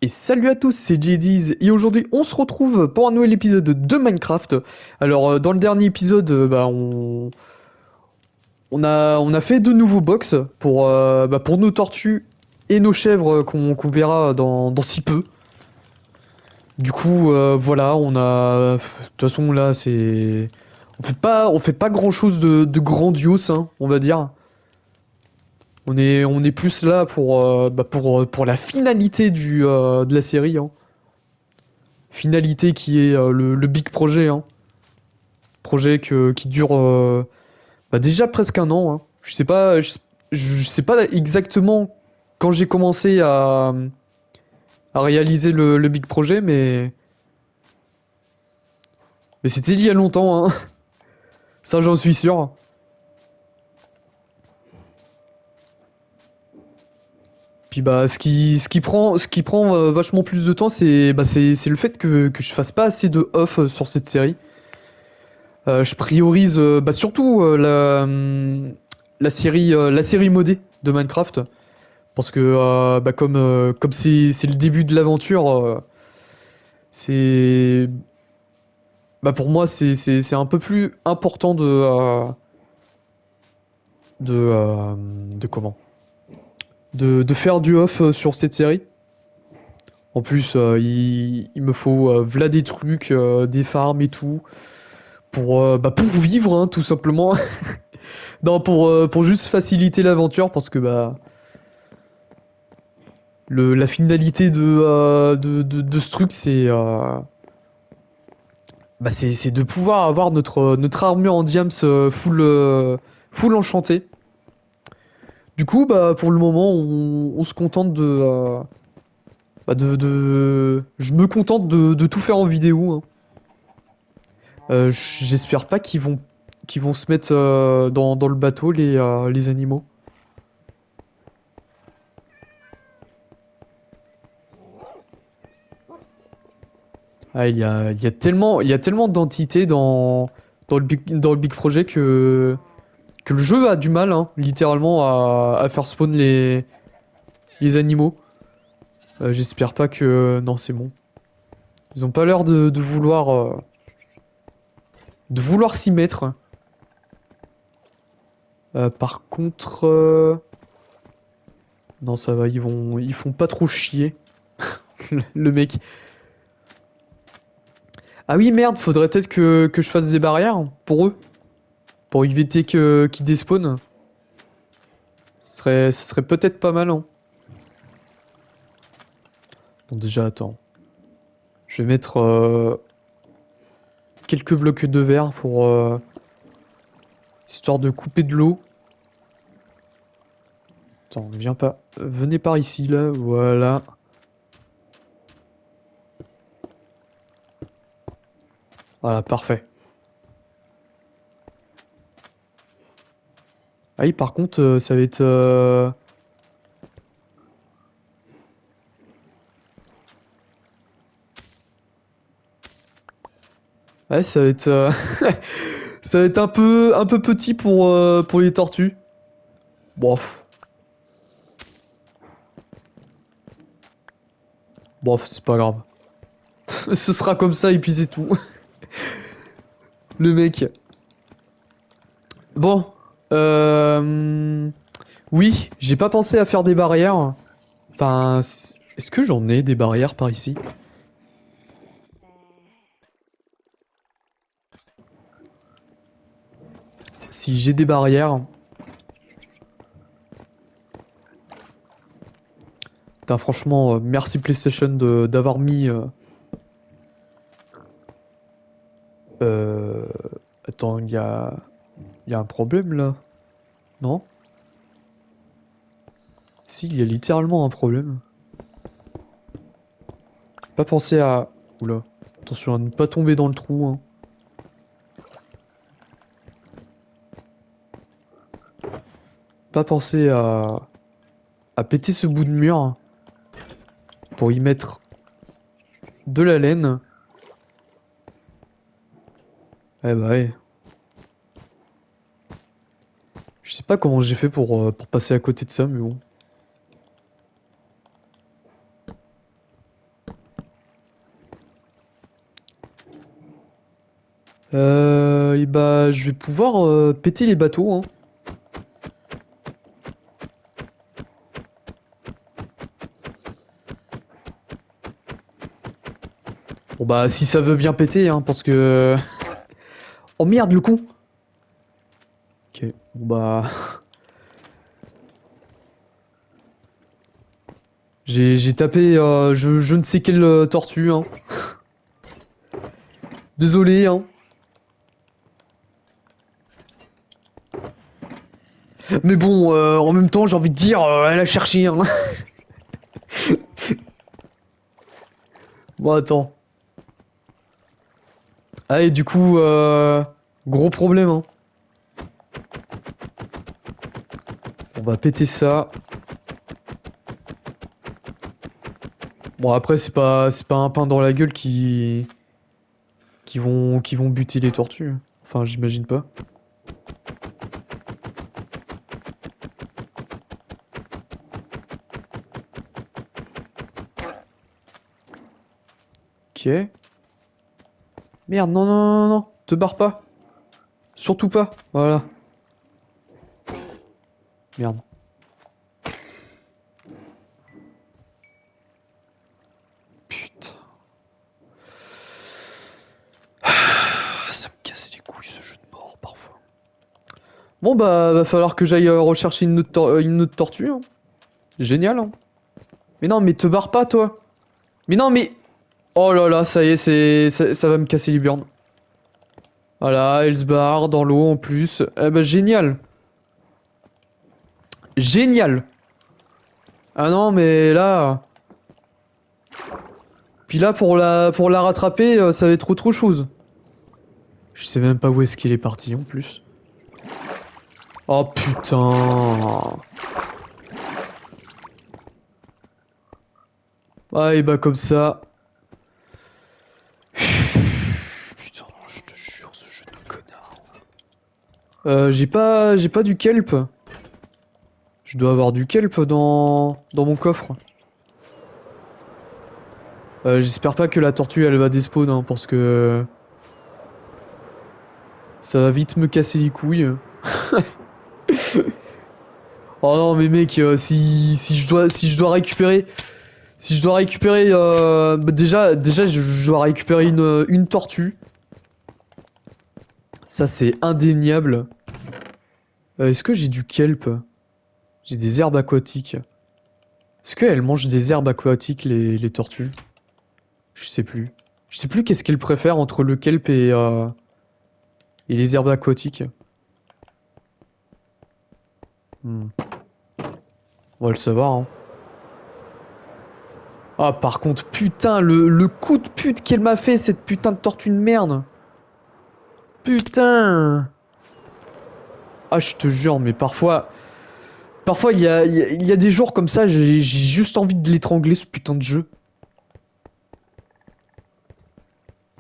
salut à tous, c'est JD's et aujourd'hui on se retrouve pour un nouvel épisode de Minecraft. Alors dans le dernier épisode, on a fait de nouveaux box pour nos tortues et nos chèvres qu'on verra dans si peu. Du coup voilà, de toute façon là c'est... On fait pas grand chose de grandiose, hein, on va dire. On est plus là pour la finalité de la série, hein. Finalité qui est le big projet, hein. Projet qui dure déjà presque un an, hein. Je sais pas exactement quand j'ai commencé à réaliser le big projet, mais c'était il y a longtemps, hein. Ça j'en suis sûr. Puis ce qui prend vachement plus de temps, c'est le fait que je fasse pas assez de off sur cette série. Je priorise surtout la série modée de Minecraft. Parce que comme c'est le début de l'aventure, c'est pour moi c'est un peu plus important de comment de faire du off sur cette série. En plus, il me faut v'là des trucs, des farms et tout pour vivre, hein, tout simplement. Non, pour juste faciliter l'aventure parce que la finalité de ce truc, c'est de pouvoir avoir notre armure en diams full enchantée. Du coup, pour le moment, on se contente je me contente de tout faire en vidéo, hein. J'espère pas qu'ils vont se mettre dans le bateau, les animaux. Ah, il y a tellement d'entités dans le Big Project que le jeu a du mal, hein, littéralement, à faire spawn les animaux. J'espère pas que... Non, c'est bon. Ils ont pas l'air de vouloir s'y mettre. Par contre... Non, ça va, ils font pas trop chier. Le mec. Ah oui, merde, faudrait peut-être que je fasse des barrières pour eux. Pour éviter qu'ils despawnent. Ce serait peut-être pas mal, hein. Bon, déjà, attends. Je vais mettre quelques blocs de verre pour... histoire de couper de l'eau. Attends, viens pas. Venez par ici, là. Voilà. Voilà, parfait. Ah oui, par contre, ça va être... Ouais, ça va être... ça va être un peu petit pour les tortues. Bof. Bof, c'est pas grave. Ce sera comme ça et puis c'est tout. Le mec. Bon. Euh... Oui, j'ai pas pensé à faire des barrières. Enfin, est-ce que j'en ai des barrières par ici? Si j'ai des barrières... Putain, franchement, merci PlayStation d'avoir mis... euh, Attends, il y a un problème là? Non? Si, il y a littéralement un problème. Pas penser à... Oula. Attention à ne pas tomber dans le trou, hein. Pas penser à péter ce bout de mur pour y mettre de la laine. Eh bah ouais. Je sais pas comment j'ai fait pour passer à côté de ça, mais bon. Et bah, je vais pouvoir péter les bateaux, hein. Bon bah, si ça veut bien péter, hein, parce que... Oh merde, le con! Ok, bon bah... J'ai tapé je ne sais quelle tortue, hein. Désolé, hein. Mais bon, en même temps, j'ai envie de dire, elle a cherché, hein. Bon, attends. Ah, et du coup, gros problème, hein. On va péter ça. Bon, après, c'est pas un pain dans la gueule qui vont buter les tortues. Enfin, j'imagine pas. Ok. Merde, non, non, non, non, te barre pas. Surtout pas. Voilà. Merde. Putain. Ça me casse les couilles ce jeu de mort parfois. Bon bah va falloir que j'aille rechercher une autre tortue, hein. Génial, hein. Mais non, mais te barre pas toi. Mais non, mais... Oh là là, ça y est, ça va me casser les burnes. Voilà, elle se barre dans l'eau en plus. Eh bah génial. Génial. Ah non, mais là... Puis là, pour la rattraper, ça va être autre chose. Je sais même pas où est-ce qu'il est parti en plus. Oh putain. Ah et bah comme ça. Putain, je te jure, ce jeu de connard. J'ai pas du kelp. Je dois avoir du kelp dans mon coffre. J'espère pas que la tortue elle va despawn, hein, parce que ça va vite me casser les couilles. Oh non mais mec, si je dois récupérer, si je dois récupérer, bah déjà je dois récupérer une tortue. Ça c'est indéniable. Est-ce que j'ai du kelp? J'ai des herbes aquatiques. Est-ce qu'elles mangent des herbes aquatiques les tortues? Je sais plus. Je sais plus qu'est-ce qu'elles préfèrent entre le kelp et les herbes aquatiques. Hmm. On va le savoir, hein. Ah, par contre, putain, le coup de pute qu'elle m'a fait, cette putain de tortue de merde. Putain. Ah, je te jure, mais parfois... Parfois, il y a des jours comme ça, j'ai juste envie de l'étrangler, ce putain de jeu.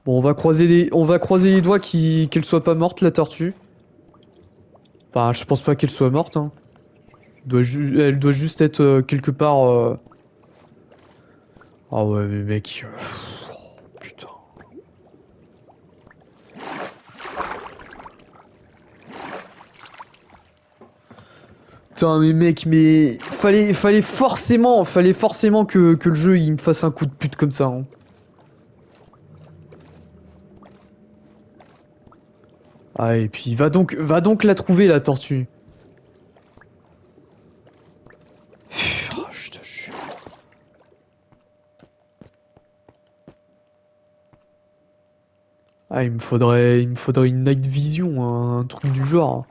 Bon, on va croiser les doigts qu'elle soit pas morte, la tortue. Enfin, je pense pas qu'elle soit morte, hein. Elle doit juste être quelque part... Ah ouais, mais mec... oh, putain. Putain, mais mec, mais... Fallait forcément que le jeu, il me fasse un coup de pute comme ça, hein. Ah, et puis va donc la trouver, la tortue. Oh, je te jure. Ah, il me faudrait une night vision, un truc du genre.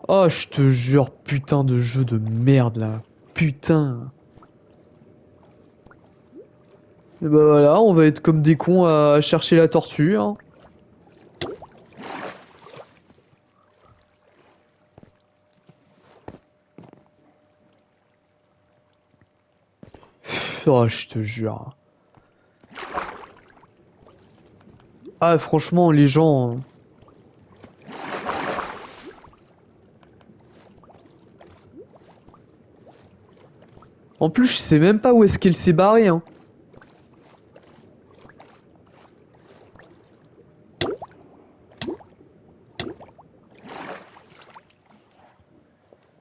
Oh, je te jure, putain de jeu de merde, là. Putain. Et bah voilà, on va être comme des cons à chercher la tortue, hein. Oh, je te jure. Ah, franchement, les gens... En plus, je sais même pas où est-ce qu'elle s'est barrée, hein.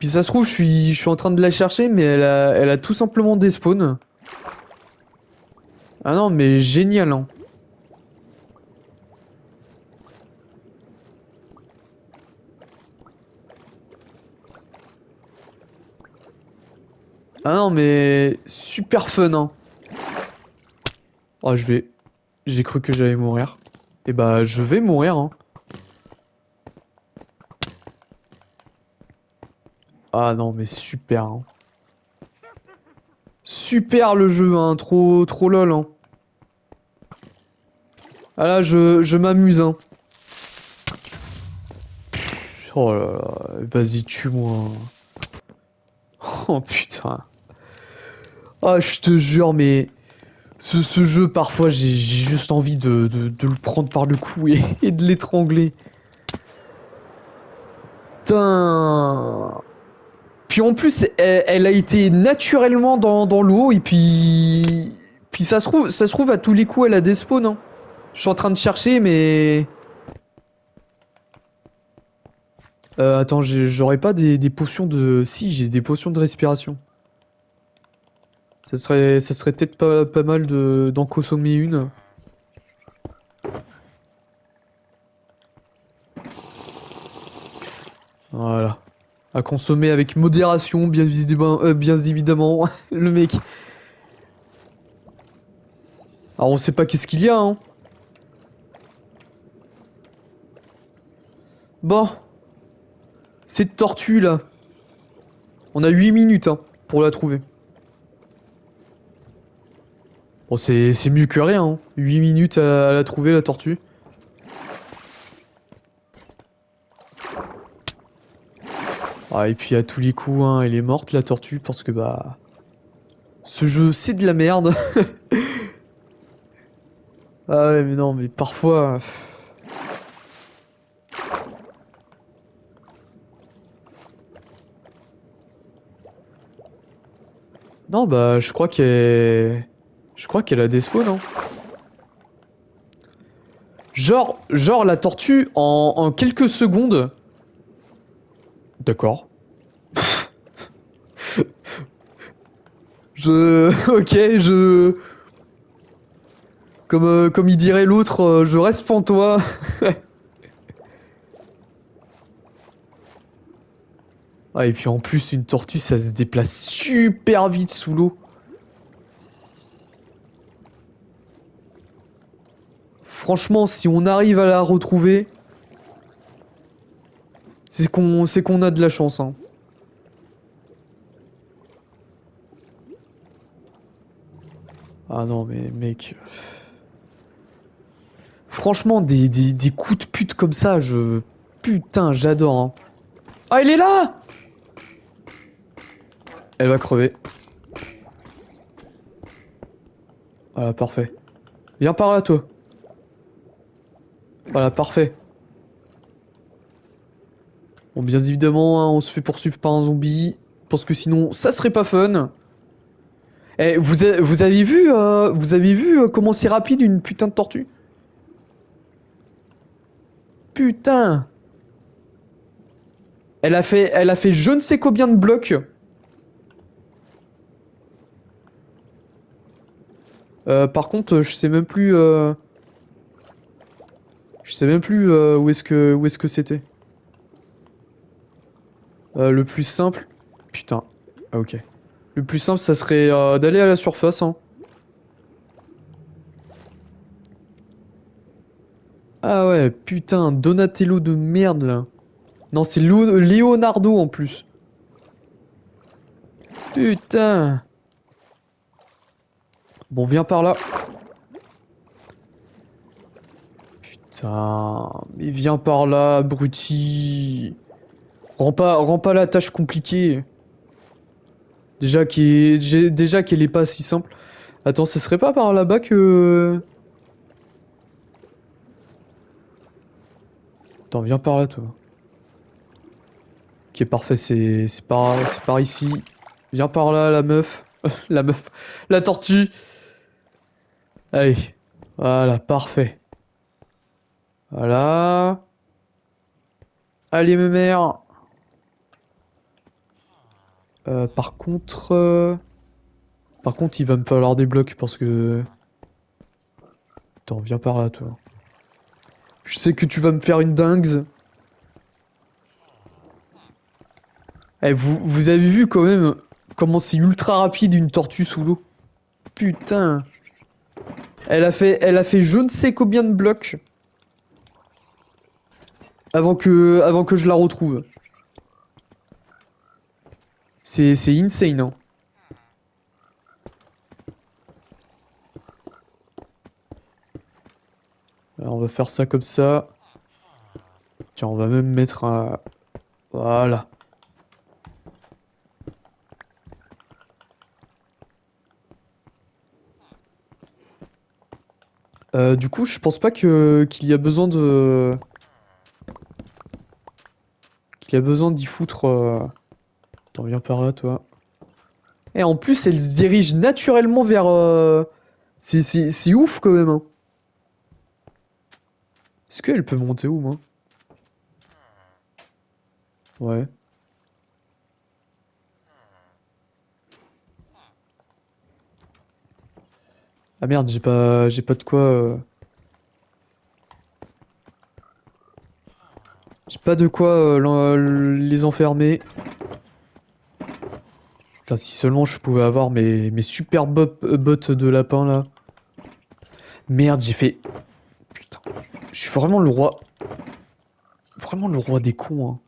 Puis ça se trouve, je suis en train de la chercher, mais elle a tout simplement despawn. Ah non, mais génial, hein. Ah non, mais super fun, hein. Oh, j'ai cru que j'allais mourir. Et bah, je vais mourir, hein. Ah non, mais super, hein. Super le jeu, hein. Trop lol, hein. Ah là, je m'amuse, hein. Oh là là, vas-y, tue-moi. Oh putain. Ah, je te jure, mais ce jeu, parfois, j'ai juste envie de le prendre par le cou et de l'étrangler. Putain. Puis en plus, elle a été naturellement dans l'eau, et puis ça se trouve, à tous les coups, elle a des spawns, hein. Je suis en train de chercher, mais... attends, j'aurais pas des potions de... Si, j'ai des potions de respiration. Ça serait peut-être pas mal d'en consommer une. Voilà. À consommer avec modération, bien évidemment. Le mec. Alors on sait pas qu'est-ce qu'il y a, hein. Bon. Cette tortue là. On a 8 minutes, hein, pour la trouver. Bon, c'est mieux que rien, hein. 8 minutes à la trouver, la tortue. Ah, et puis à tous les coups, hein, elle est morte, la tortue, parce que bah... Ce jeu, c'est de la merde. Ah ouais, mais non, mais parfois... Non, bah, Je crois qu'elle a des spawns, hein. Genre la tortue, en quelques secondes... D'accord. Ok, comme il dirait l'autre, je reste pantois. Ah, et puis en plus, une tortue, ça se déplace super vite sous l'eau. Franchement, si on arrive à la retrouver, c'est qu'on a de la chance, hein. Ah non, mais mec... Franchement, des coups de pute comme ça, je... Putain, j'adore, hein. Ah, elle est là! Elle va crever. Voilà, parfait. Viens par là, toi. Voilà, parfait. Bon, bien évidemment, hein, on se fait poursuivre par un zombie. Parce que sinon, ça serait pas fun. Eh, vous avez vu comment c'est rapide une putain de tortue? Putain! Elle a fait je ne sais combien de blocs. Par contre, je sais même plus où est-ce que c'était. Le plus simple, putain. Ah, ok. Le plus simple, ça serait d'aller à la surface, hein. Ah ouais, putain, Donatello de merde là. Non, c'est Leonardo en plus. Putain. Bon, viens par là. Putain, mais viens par là, abruti. Rends pas la tâche compliquée. Déjà qu'elle est pas si simple. Attends, ce serait pas par là-bas que... Attends, viens par là, toi. Ok, parfait, c'est par ici. Viens par là, la meuf. La meuf. La tortue. Allez. Voilà, parfait. Voilà. Allez, me mère. Par contre... Par contre, il va me falloir des blocs parce que... Attends, viens par là, toi. Je sais que tu vas me faire une dingue. Eh, vous avez vu quand même comment c'est ultra rapide une tortue sous l'eau? Putain. Elle a fait je ne sais combien de blocs avant que je la retrouve. C'est insane, hein. Alors, on va faire ça comme ça. Tiens, on va même mettre un... Voilà. Du coup, je pense pas que qu'il y a besoin de... Qu'il y a besoin d'y foutre... Attends, viens par là, toi. Et en plus, elle se dirige naturellement vers... C'est ouf, quand même, hein. Est-ce qu'elle peut monter où, moi? Ouais. Ah merde, j'ai pas de quoi... J'ai pas de quoi les enfermer. Putain, si seulement je pouvais avoir mes super bottes de lapin, là. Merde, j'ai fait... Putain, je suis vraiment le roi... Vraiment le roi des cons, hein.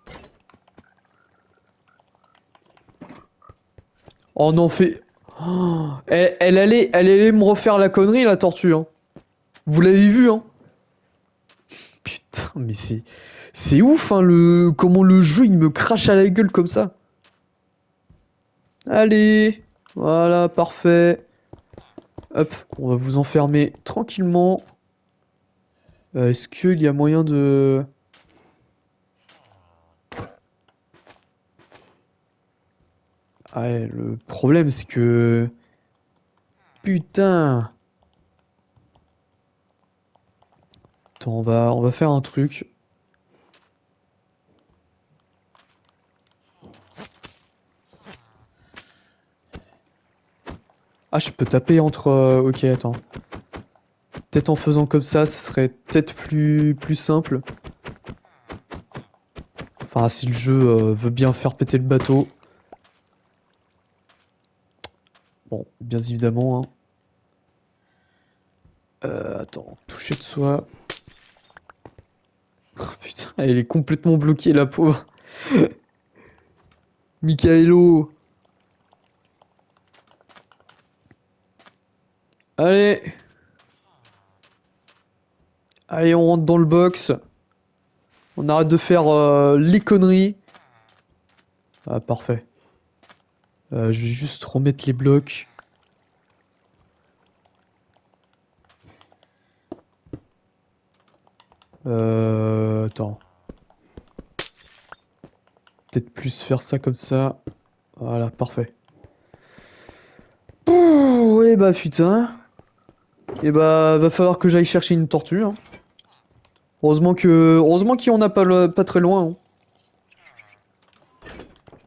Oh non, fait... Oh, elle allait me refaire la connerie, la tortue, hein. Vous l'avez vu, hein? Putain, mais c'est ouf, hein, comment le jeu, il me crache à la gueule comme ça. Allez, voilà, parfait. Hop, on va vous enfermer tranquillement. Est-ce qu'il y a moyen de... Ah ouais, le problème, c'est que... Putain. Attends, on va faire un truc. Ah, je peux taper entre... Ok, attends. Peut-être en faisant comme ça serait peut-être plus simple. Enfin, si le jeu veut bien faire péter le bateau. Bon, bien évidemment, hein. Attends, toucher de soi. Oh, putain, elle est complètement bloquée, la pauvre. Michaelo. Allez. Allez, on rentre dans le box. On arrête de faire les conneries. Ah, parfait. Je vais juste remettre les blocs. Attends. Peut-être plus faire ça comme ça. Voilà, parfait. Ouh, ouais, bah putain. Et bah, va falloir que j'aille chercher une tortue, hein. Heureusement qu'il y en a pas, pas très loin, hein.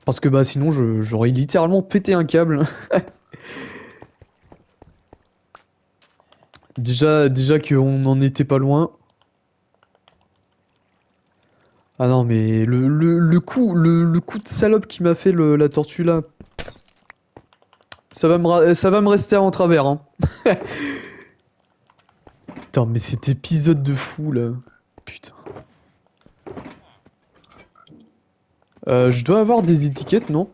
Parce que bah sinon j'aurais littéralement pété un câble. Déjà qu'on n'en était pas loin. Ah non mais le coup de salope qui m'a fait la tortue là. Ça va me rester en travers, hein. Putain mais cet épisode de fou là. Putain. Je dois avoir des étiquettes, non?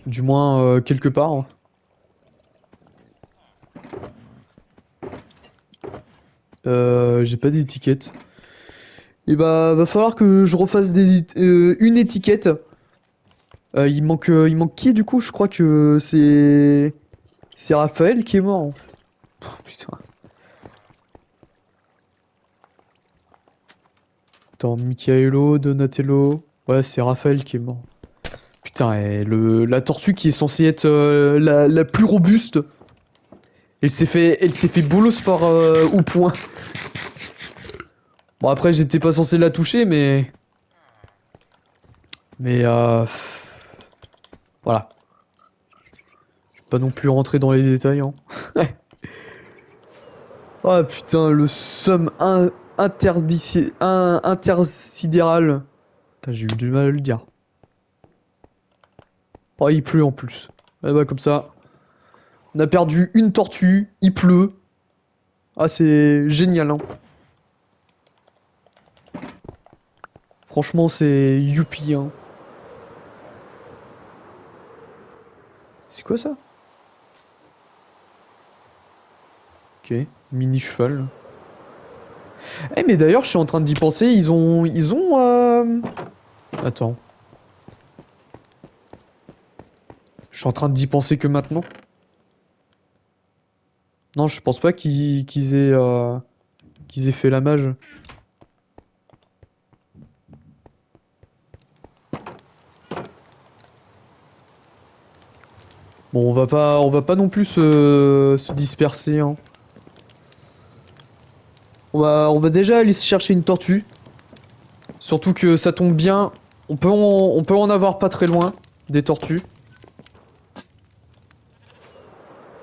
Du moins quelque part, hein. J'ai pas d'étiquette. Et bah va falloir que je refasse une étiquette. Il manque qui du coup? Je crois que c'est Raphaël qui est mort. Oh, putain. Attends, Michaelo, Donatello. Ouais, c'est Raphaël qui est mort. Putain, et la tortue qui est censée être la plus robuste. Elle s'est fait bolos par au point. Bon après j'étais pas censé la toucher mais Voilà. Je vais pas non plus rentrer dans les détails, hein. Ah putain, le somme intersidéral. Putain, j'ai eu du mal à le dire. Oh, il pleut en plus. Ah bah comme ça. On a perdu une tortue, il pleut. Ah, c'est génial, hein. Franchement, c'est youpi, hein. C'est quoi ça? Ok, mini cheval. Eh, mais d'ailleurs, je suis en train d'y penser, Attends. Je suis en train d'y penser que maintenant. Non, je pense pas qu'ils aient fait la mage. Bon, on va pas non plus se disperser, hein. On va déjà aller se chercher une tortue. Surtout que ça tombe bien, on peut en avoir pas très loin, des tortues.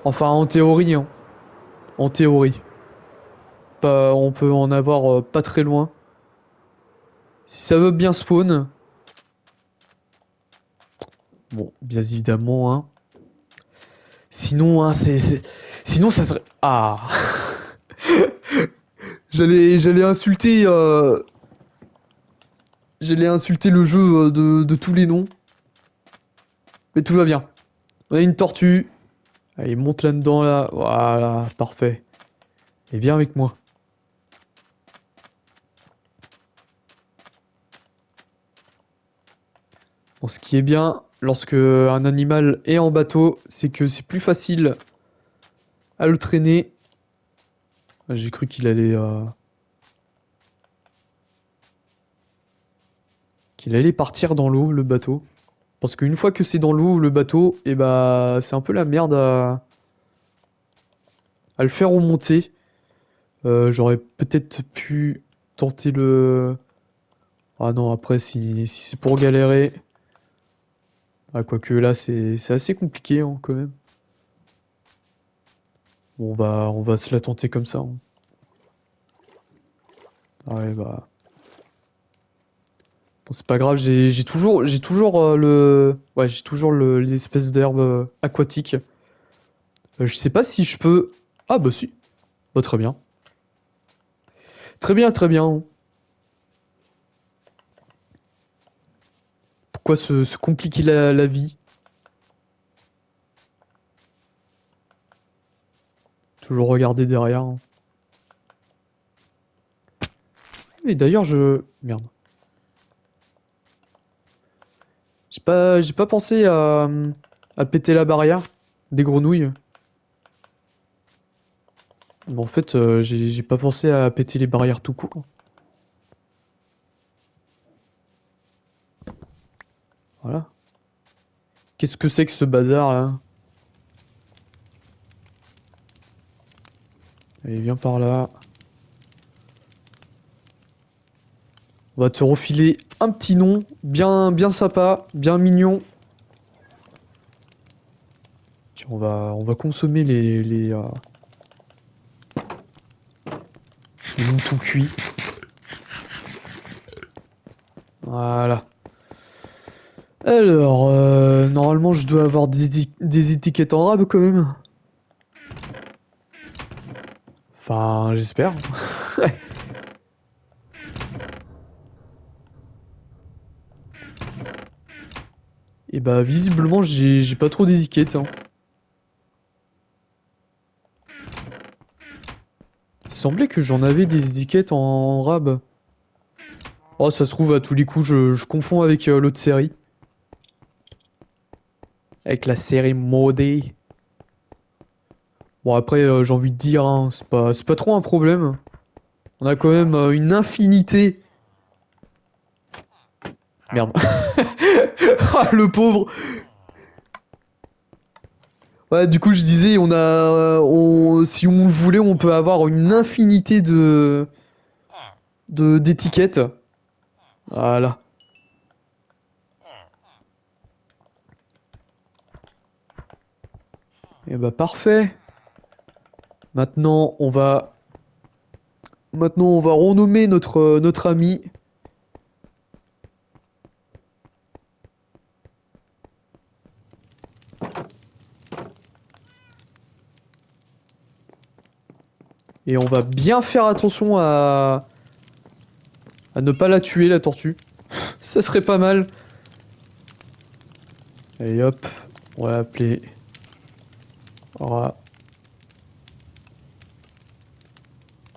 Enfin, en théorie, hein. En théorie. On peut en avoir pas très loin. Si ça veut bien spawn. Bon, bien évidemment, hein. Sinon, hein, Sinon, ça serait... Ah. J'allais insulter... J'allais insulter le jeu de tous les noms. Mais tout va bien. On a une tortue. Allez, monte là-dedans, là. Voilà, parfait. Et viens avec moi. Bon, ce qui est bien, lorsque un animal est en bateau, c'est que c'est plus facile à le traîner. Ah, j'ai cru qu'il allait partir dans l'eau, le bateau. Parce qu'une fois que c'est dans l'eau, le bateau, et bah, c'est un peu la merde à le faire remonter. J'aurais peut-être pu tenter le... Ah non, après, si c'est pour galérer... Ah, quoique là, c'est assez compliqué, hein, quand même. Bon, on va se la tenter comme ça, hein. Ouais, bah... Bon, c'est pas grave, j'ai toujours ouais, j'ai toujours l'espèce d'herbe aquatique. Je sais pas si je peux... Ah bah si, bah très bien. Très bien, très bien. Pourquoi se compliquer la vie? Toujours regarder derrière, hein. Et d'ailleurs, je... Merde. J'ai pas pensé à péter la barrière des grenouilles. Mais en fait, j'ai pas pensé à péter les barrières tout court. Voilà. Qu'est-ce que c'est que ce bazar là? Allez, viens par là. On va te refiler un petit nom, bien sympa, bien mignon. Tiens, on va consommer les moutons cuits. Voilà. Alors, normalement, je dois avoir des étiquettes en rab quand même. Enfin, j'espère. Et bah, visiblement, j'ai pas trop d'étiquettes, hein. Il semblait que j'en avais des étiquettes en rab. Oh, ça se trouve, à tous les coups, je confonds avec l'autre série. Avec la série modée. Bon, après, j'ai envie de dire, hein, c'est pas trop un problème. On a quand même une infinité. Merde. Ah, le pauvre. Ouais, du coup, je disais, si on le voulait, on peut avoir une infinité d'étiquettes. Voilà. Et bah parfait. Maintenant, on va... Maintenant, on va renommer notre ami. Et on va bien faire attention à ne pas la tuer, la tortue. Ça serait pas mal. Allez hop, on va l'appeler...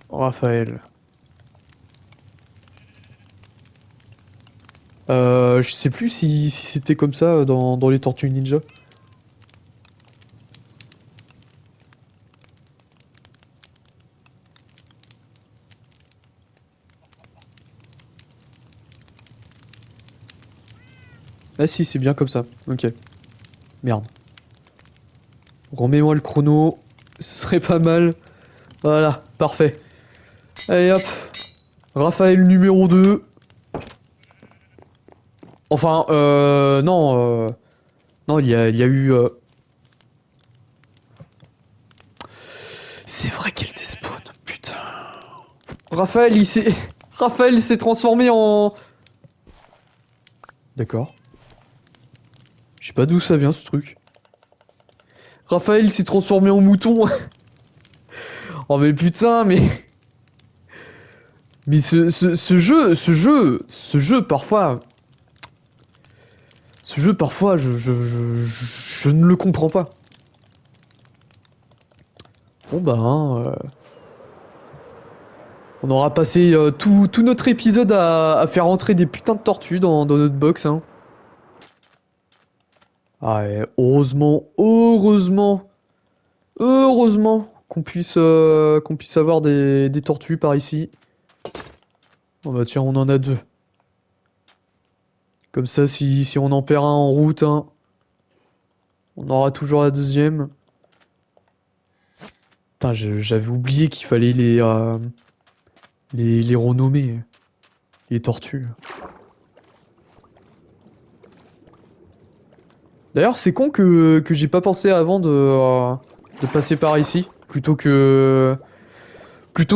Raphaël. Je sais plus si c'était comme ça dans les Tortues Ninja. Ah si, c'est bien comme ça. Ok. Merde. Remets-moi le chrono. Ce serait pas mal. Voilà, parfait. Allez hop. Raphaël numéro 2. Enfin, non. Non, il y a eu... C'est vrai qu'elle despawn. Putain. Raphaël, il s'est... Raphaël s'est transformé en... D'accord. Je sais pas d'où ça vient ce truc. Raphaël s'est transformé en mouton. Oh mais putain, mais... Mais ce jeu, parfois... Ce jeu, parfois, je ne le comprends pas. Bon bah, hein, on aura passé tout notre épisode à faire entrer des putains de tortues dans notre box, hein. Ah, et heureusement qu'on puisse avoir des tortues par ici. Oh bah tiens, on en a 2. Comme ça, si on en perd un en route, hein, on aura toujours la deuxième. Putain, j'avais oublié qu'il fallait les renommer, les tortues. D'ailleurs, c'est con que j'ai pas pensé avant de passer par ici, plutôt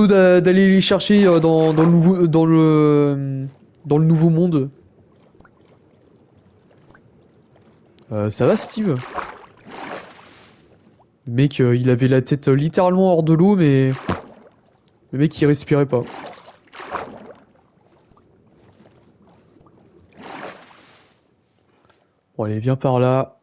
d'aller les chercher dans le nouveau dans le nouveau monde. Ça va, Steve? Le mec, il avait la tête littéralement hors de l'eau, mais le mec, il respirait pas. Bon, allez, viens par là.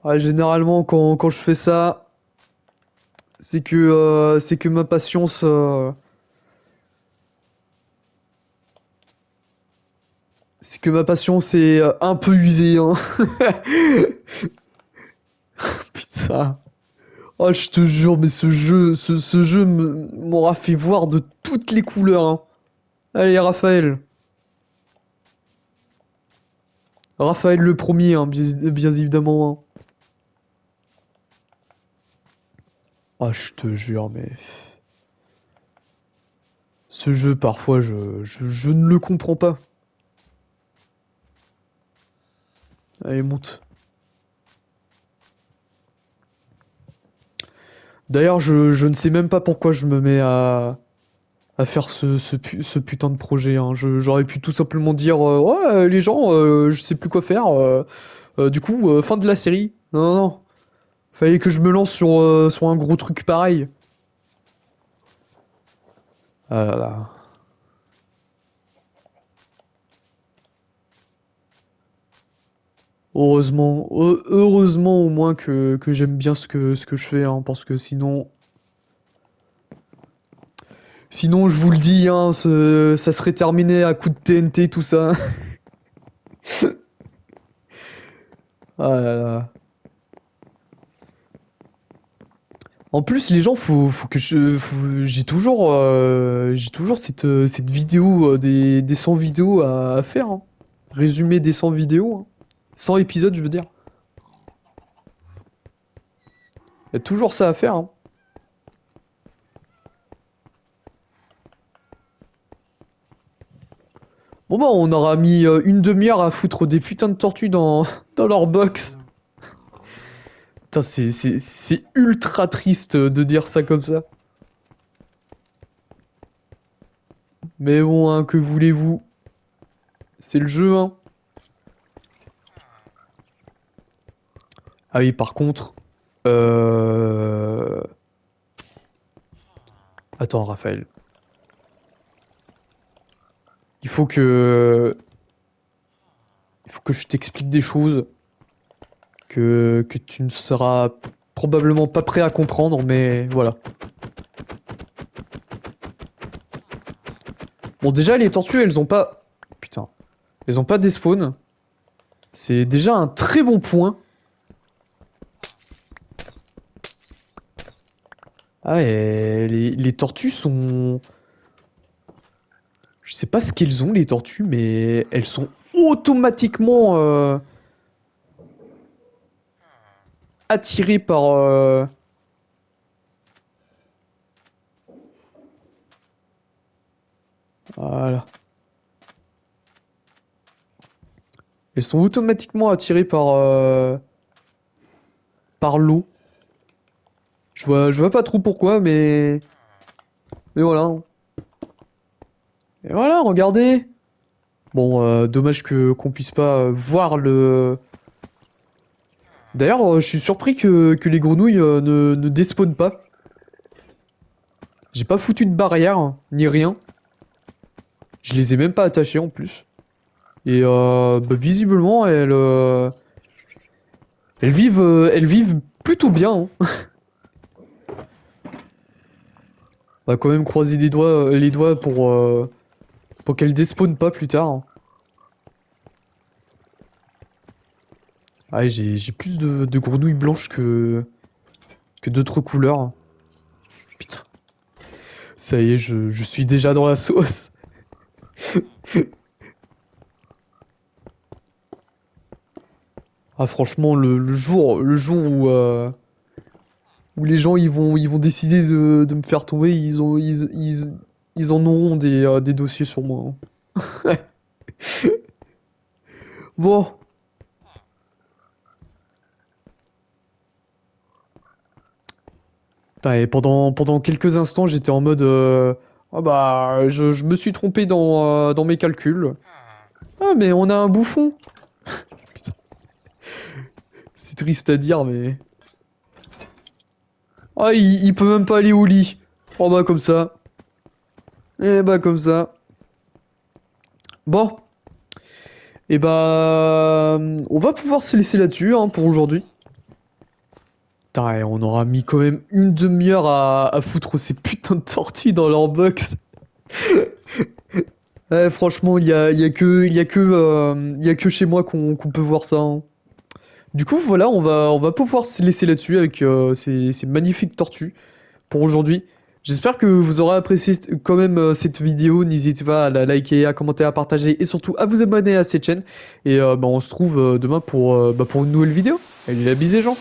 Ouais, généralement, quand je fais ça, c'est que ma patience, est un peu usée, hein. Putain. Oh, je te jure, mais ce jeu m'aura fait voir de toutes les couleurs, hein. Allez, Raphaël. Raphaël le premier, hein, bien évidemment, hein. Ah, je te jure, mais... Ce jeu, parfois, je ne le comprends pas. Allez, monte. D'ailleurs, je ne sais même pas pourquoi je me mets à faire ce putain de projet, hein. J'aurais pu tout simplement dire, ouais, les gens, je sais plus quoi faire. Du coup, fin de la série. Non, non, non. Fallait que je me lance sur un gros truc pareil. Ah là là. Heureusement au moins que j'aime bien ce que je fais, hein, parce que sinon je vous le dis, hein, ça serait terminé à coup de TNT tout ça. Ah là là. En plus, les gens, faut que j'ai toujours cette vidéo, des 100 vidéos à faire, hein. Résumé des 100 vidéos, hein. 100 épisodes, je veux dire. Il y a toujours ça à faire, hein. Bon bah on aura mis une demi-heure à foutre des putains de tortues dans leur box. Putain, c'est ultra triste de dire ça comme ça. Mais bon, hein, que voulez-vous? C'est le jeu, hein. Ah oui, par contre... Euh... Attends, Raphaël. Il faut que... Il faut que je t'explique des choses que tu ne seras probablement pas prêt à comprendre, mais voilà. Bon, déjà, les tortues, elles ont pas... Putain. Elles ont pas despawn. C'est déjà un très bon point. Ah, et les tortues sont... Je sais pas ce qu'elles ont, les tortues, mais elles sont automatiquement attirées par... Voilà. Elles sont automatiquement attirées par l'eau. Je vois pas trop pourquoi, mais voilà. Et voilà, regardez. Bon, dommage que qu'on puisse pas voir le... D'ailleurs, je suis surpris que les grenouilles ne despawnent pas. J'ai pas foutu de barrière, hein, ni rien. Je les ai même pas attachées en plus. Et bah, visiblement, elles vivent plutôt bien, hein. On va quand même croiser les doigts pour qu'elles despawnent pas plus tard, hein. Ah, j'ai plus de grenouilles blanches que d'autres couleurs, hein. Putain, ça y est, je suis déjà dans la sauce. Ah, franchement, le jour où les gens ils vont décider de me faire tomber, ils en auront des dossiers sur moi, hein. Bon, putain, et pendant quelques instants, j'étais en mode ah bah je me suis trompé dans mes calculs. Ah mais on a un bouffon. Putain, c'est triste à dire mais ah il peut même pas aller au lit. Oh bah comme ça. Eh bah comme ça. Bon, et bah on va pouvoir se laisser là-dessus hein, pour aujourd'hui. Putain, et on aura mis quand même une demi-heure à foutre ces putains de tortues dans leur box. Ouais, franchement, il y a que chez moi qu'on peut voir ça, hein. Du coup, voilà, on va pouvoir se laisser là-dessus avec ces magnifiques tortues pour aujourd'hui. J'espère que vous aurez apprécié quand même cette vidéo. N'hésitez pas à la liker, à commenter, à partager et surtout à vous abonner à cette chaîne. Et bah, on se trouve demain pour une nouvelle vidéo. Allez, la bise les gens!